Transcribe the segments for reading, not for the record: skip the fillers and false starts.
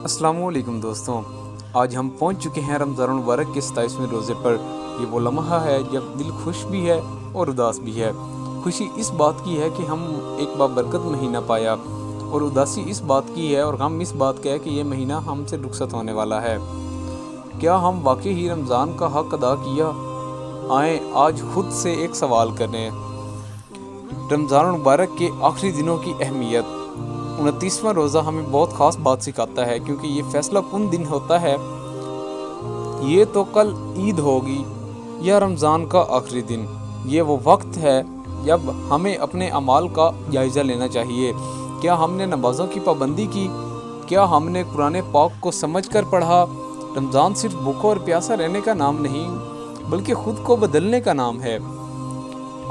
السلام علیکم دوستوں، آج ہم پہنچ چکے ہیں رمضان المبارک کے 27ویں روزے پر۔ یہ وہ لمحہ ہے جب دل خوش بھی ہے اور اداس بھی ہے۔ خوشی اس بات کی ہے کہ ہم ایک بابرکت مہینہ پایا، اور اداسی اس بات کی ہے اور غم اس بات کا ہے کہ یہ مہینہ ہم سے رخصت ہونے والا ہے۔ کیا ہم واقعی ہی رمضان کا حق ادا کیا؟ آئیں آج خود سے ایک سوال کریں۔ رمضان المبارک کے آخری دنوں کی اہمیت۔ 29واں روزہ ہمیں بہت خاص بات سکھاتا ہے، کیونکہ یہ فیصلہ کن دن ہوتا ہے۔ یہ تو کل عید ہوگی یا رمضان کا آخری دن۔ یہ وہ وقت ہے جب ہمیں اپنے اعمال کا جائزہ لینا چاہیے۔ کیا ہم نے نمازوں کی پابندی کی؟ کیا ہم نے قرآن پاک کو سمجھ کر پڑھا؟ رمضان صرف بھوکا اور پیاسا رہنے کا نام نہیں، بلکہ خود کو بدلنے کا نام ہے۔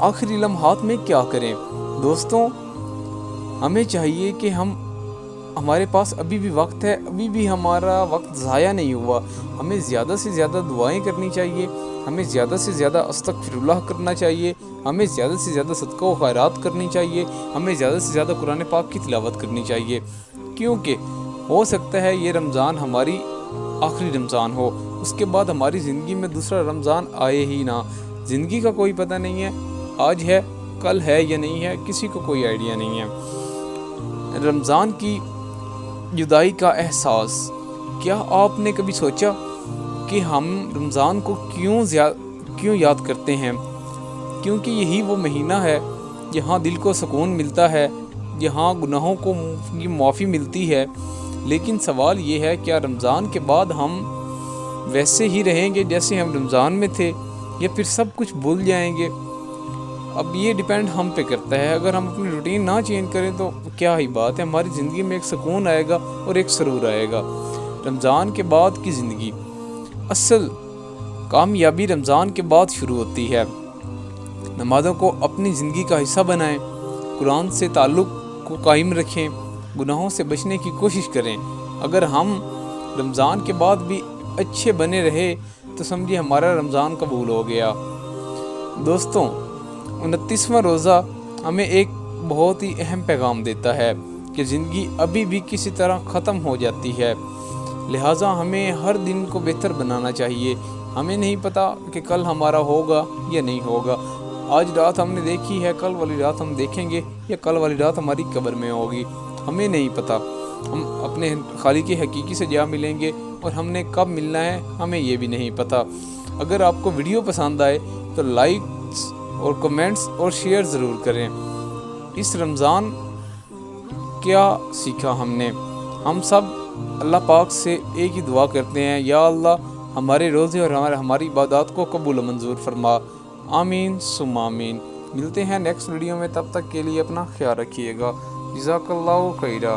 آخری لمحات میں کیا کریں؟ دوستوں، ہمیں چاہیے کہ ہمارے پاس ابھی بھی وقت ہے، ابھی بھی ہمارا وقت ضائع نہیں ہوا۔ ہمیں زیادہ سے زیادہ دعائیں کرنی چاہیے، ہمیں زیادہ سے زیادہ استغفر اللہ کرنا چاہیے، ہمیں زیادہ سے زیادہ صدقہ و خیرات کرنی چاہیے، ہمیں زیادہ سے زیادہ قرآن پاک کی تلاوت کرنی چاہیے، کیونکہ ہو سکتا ہے یہ رمضان ہماری آخری رمضان ہو، اس کے بعد ہماری زندگی میں دوسرا رمضان آئے ہی نہ۔ زندگی کا کوئی پتہ نہیں ہے، آج ہے کل ہے یا نہیں ہے، کسی کو کوئی آئیڈیا نہیں ہے۔ رمضان کی جدائی کا احساس۔ کیا آپ نے کبھی سوچا کہ ہم رمضان کو کیوں یاد کرتے ہیں؟ کیونکہ یہی وہ مہینہ ہے جہاں دل کو سکون ملتا ہے، جہاں گناہوں کو معافی ملتی ہے۔ لیکن سوال یہ ہے، کیا رمضان کے بعد ہم ویسے ہی رہیں گے جیسے ہم رمضان میں تھے، یا پھر سب کچھ بھول جائیں گے؟ اب یہ ڈیپینڈ ہم پہ کرتا ہے۔ اگر ہم اپنی روٹین نہ چینج کریں تو کیا ہی بات ہے، ہماری زندگی میں ایک سکون آئے گا اور ایک سرور آئے گا۔ رمضان کے بعد کی زندگی۔ اصل کامیابی رمضان کے بعد شروع ہوتی ہے۔ نمازوں کو اپنی زندگی کا حصہ بنائیں، قرآن سے تعلق کو قائم رکھیں، گناہوں سے بچنے کی کوشش کریں۔ اگر ہم رمضان کے بعد بھی اچھے بنے رہے تو سمجھے ہمارا رمضان قبول ہو گیا۔ دوستوں، 29واں روزہ ہمیں ایک بہت ہی اہم پیغام دیتا ہے کہ زندگی ابھی بھی کسی طرح ختم ہو جاتی ہے، لہٰذا ہمیں ہر دن کو بہتر بنانا چاہیے۔ ہمیں نہیں پتہ کہ کل ہمارا ہوگا یا نہیں ہوگا۔ آج رات ہم نے دیکھی ہے، کل والی رات ہم دیکھیں گے یا کل والی رات ہماری قبر میں ہوگی، ہمیں نہیں پتہ۔ ہم اپنے خالق حقیقی سے جا ملیں گے، اور ہم نے کب ملنا ہے ہمیں یہ بھی نہیں پتہ۔ اگر آپ کو ویڈیو پسند آئے تو لائکس اور کمنٹس اور شیئر ضرور کریں۔ اس رمضان کیا سیکھا ہم نے؟ ہم سب اللہ پاک سے ایک ہی دعا کرتے ہیں، یا اللہ ہمارے روزے اور ہماری عبادات کو قبول و منظور فرما۔ آمین ثم آمین۔ ملتے ہیں نیکسٹ ویڈیو میں، تب تک کے لیے اپنا خیال رکھیے گا۔ جزاک اللہ خیرہ۔